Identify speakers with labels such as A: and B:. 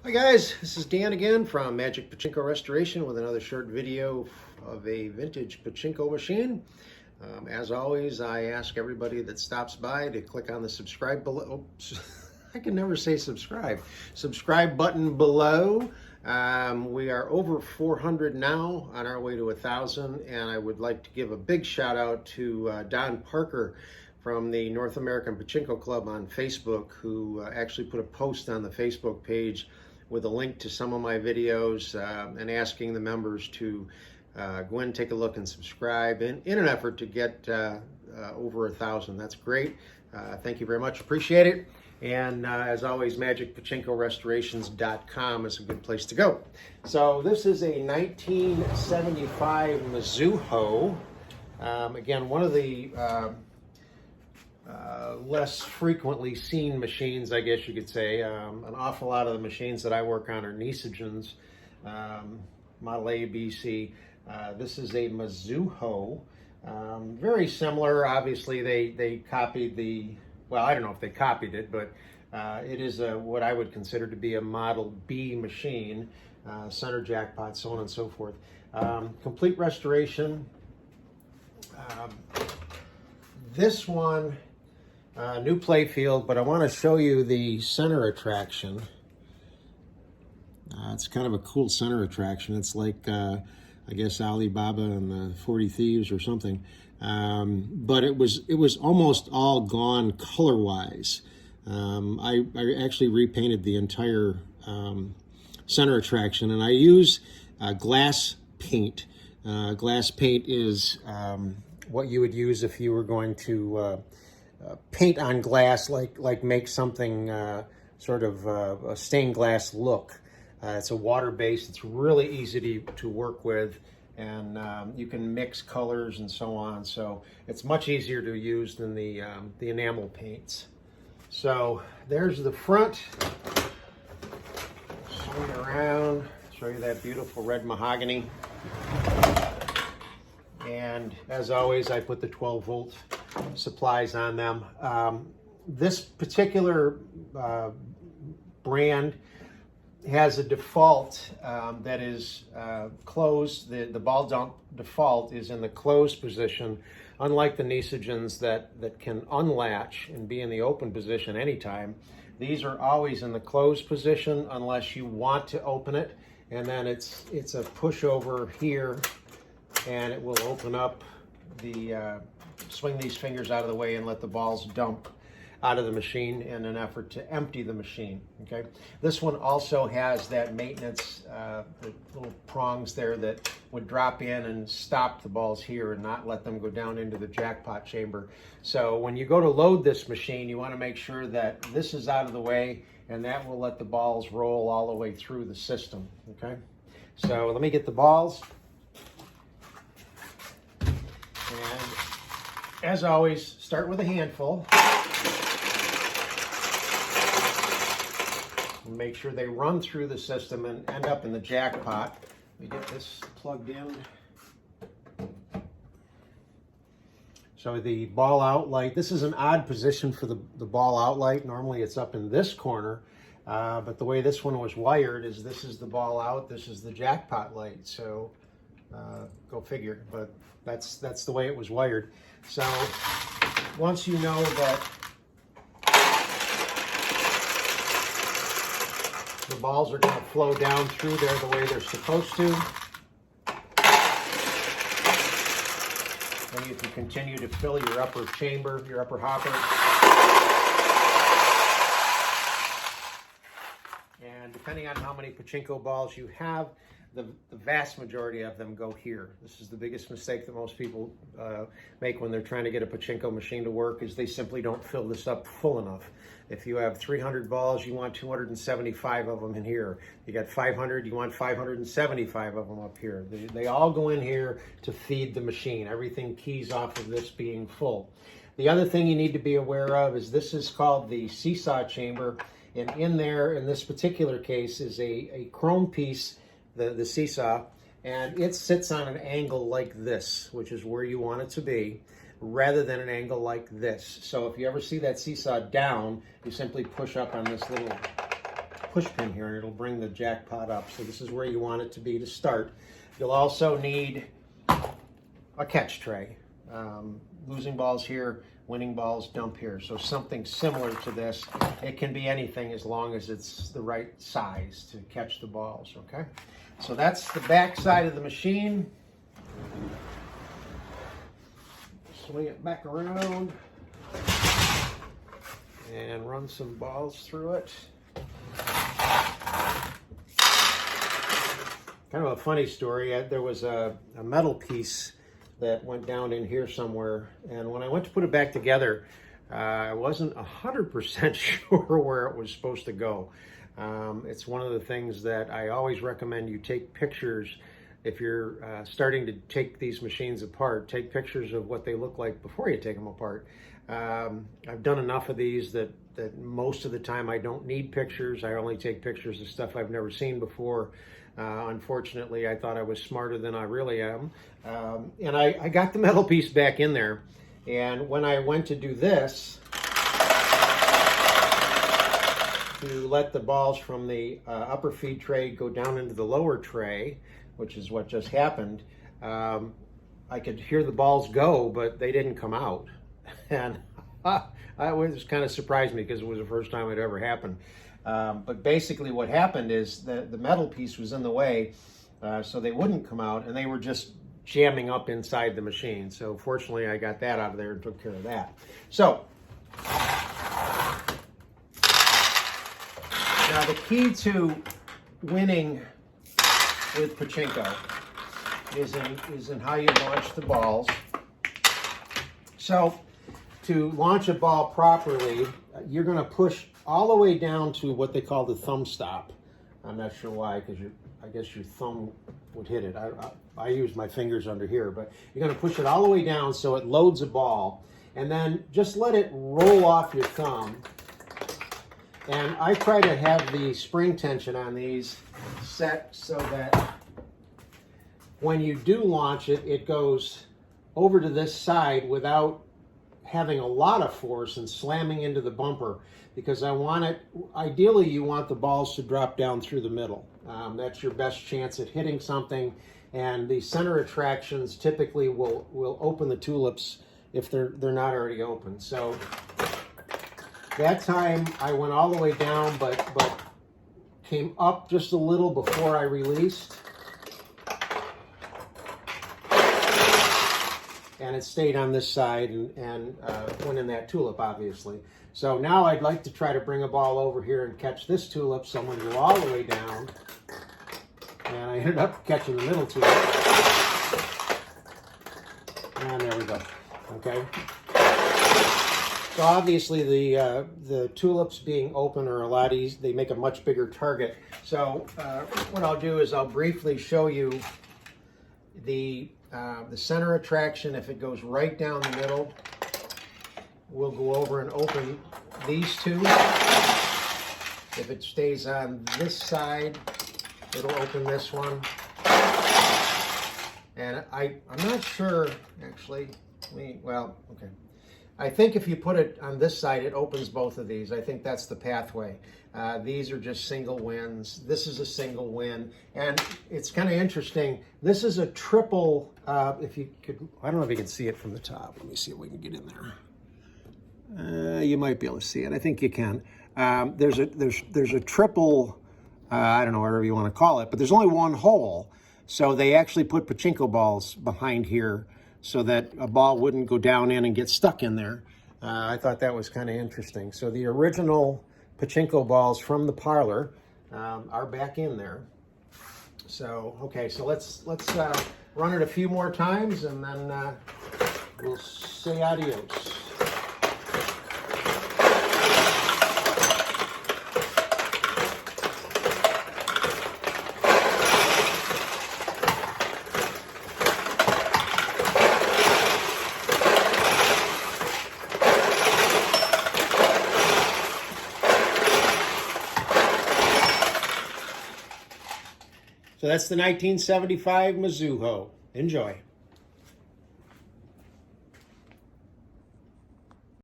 A: Hi guys, this is Dan again from Magic Pachinko Restoration with another short video of a vintage pachinko machine. As always, I ask everybody that stops by to click on the subscribe below. I can never say subscribe button below. We are over 400 now, on our way to 1,000, and I would like to give a big shout out to Don Parker from the North American Pachinko Club on Facebook, who actually put a post on the Facebook page with a link to some of my videos and asking the members to go in and take a look and subscribe in an effort to get over 1,000. That's great. Thank you very much. Appreciate it. And as always, magicpachinkorestorations.com is a good place to go. So this is a 1975 Mizuho. Again, one of the less frequently seen machines, I guess you could say. An awful lot of the machines that I work on are Nisogens, Model A, B, C. This is a Mizuho. Very similar. Obviously, they copied the, well, I don't know if they copied it, but it is what I would consider to be a Model B machine, center jackpot, so on and so forth. Complete restoration. This one, new play field, but I want to show you the center attraction. It's kind of a cool center attraction. It's like, I guess, Alibaba and the 40 Thieves or something. But it was almost all gone color-wise. I actually repainted the entire center attraction, and I use glass paint. Glass paint is what you would use if you were going to paint on glass, like make something sort of a stained glass look. It's a water base. It's really easy to work with, and you can mix colors and so on. So it's much easier to use than the enamel paints. So there's the front. Swing it around, show you that beautiful red mahogany. And as always, I put the 12-volt supplies on them. This particular brand has a default that is closed. The ball dump default is in the closed position, unlike the Nisogens that can unlatch and be in the open position anytime. These are always in the closed position unless you want to open it, and then it's a pushover here, and it will open up the swing these fingers out of the way and let the balls dump out of the machine in an effort to empty the machine. Okay, this one also has that maintenance, the little prongs there that would drop in and stop the balls here and not let them go down into the jackpot chamber. So when you go to load this machine, you want to make sure that this is out of the way, and that will let the balls roll all the way through the system. Okay, so let me get the balls. And as always, start with a handful. Make sure they run through the system and end up in the jackpot. Let me get this plugged in. So the ball out light, this is an odd position for the ball out light. Normally it's up in this corner, but the way this one was wired is this is the ball out, this is the jackpot light. So go figure, but that's the way it was wired. So once you know that the balls are going to flow down through there the way they're supposed to, then you can continue to fill your upper chamber, your upper hopper. And depending on how many pachinko balls you have, the vast majority of them go here. This is the biggest mistake that most people make when they're trying to get a pachinko machine to work, is they simply don't fill this up full enough. If you have 300 balls, you want 275 of them in here. You got 500, you want 575 of them up here. They all go in here to feed the machine. Everything keys off of this being full. The other thing you need to be aware of is this is called the seesaw chamber, and in there, in this particular case, is a chrome piece, the seesaw, and it sits on an angle like this, which is where you want it to be, rather than an angle like this. So if you ever see that seesaw down, you simply push up on this little push pin here, and it'll bring the jackpot up. So this is where you want it to be to start. You'll also need a catch tray. Losing balls here, winning balls dump here. So something similar to this. It can be anything as long as it's the right size to catch the balls, okay? So that's the back side of the machine. Swing it back around and run some balls through it. Kind of a funny story. There was a metal piece that went down in here somewhere, and when I went to put it back together, I wasn't 100% sure where it was supposed to go. It's one of the things that I always recommend you take pictures. If you're starting to take these machines apart, take pictures of what they look like before you take them apart. I've done enough of these that most of the time I don't need pictures. I only take pictures of stuff I've never seen before. Unfortunately, I thought I was smarter than I really am. And I got the metal piece back in there. And when I went to do this, to let the balls from the upper feed tray go down into the lower tray, which is what just happened, I could hear the balls go, but they didn't come out. And it was kind of surprised me because it was the first time it ever happened. But basically what happened is the metal piece was in the way, so they wouldn't come out, and they were just jamming up inside the machine. So fortunately I got that out of there and took care of that. So now the key to winning with Pachinko is in how you launch the balls. So to launch a ball properly, you're going to push all the way down to what they call the thumb stop. I'm not sure why, because I guess your thumb would hit it. I use my fingers under here, but you're going to push it all the way down so it loads a ball, and then just let it roll off your thumb. And I try to have the spring tension on these set so that when you do launch it, it goes over to this side without having a lot of force and slamming into the bumper, because I want it, ideally you want the balls to drop down through the middle. That's your best chance at hitting something, and the center attractions typically will open the tulips if they're not already open. So that time I went all the way down, but came up just a little before I released. And it stayed on this side and went in that tulip, obviously. So now I'd like to try to bring a ball over here and catch this tulip, so I'm going to go all the way down. And I ended up catching the middle tulip. And there we go. Okay. So obviously the tulips being open are a lot easier. They make a much bigger target. So what I'll do is I'll briefly show you the center attraction. If it goes right down the middle, we'll go over and open these two. If it stays on this side, it'll open this one. And I'm not sure, actually. Well, okay. I think if you put it on this side, it opens both of these. I think that's the pathway. These are just single wins. This is a single win. And it's kind of interesting. This is a triple, if you could, I don't know if you can see it from the top. Let me see if we can get in there. You might be able to see it. I think you can. There's a triple, I don't know, whatever you want to call it, but there's only one hole. So they actually put Pachinko balls behind here so that a ball wouldn't go down in and get stuck in there. I thought that was kind of interesting. So the original Pachinko balls from the parlor are back in there. So, okay, so let's run it a few more times, and then we'll say adios. So that's the 1975 Mizuho. Enjoy.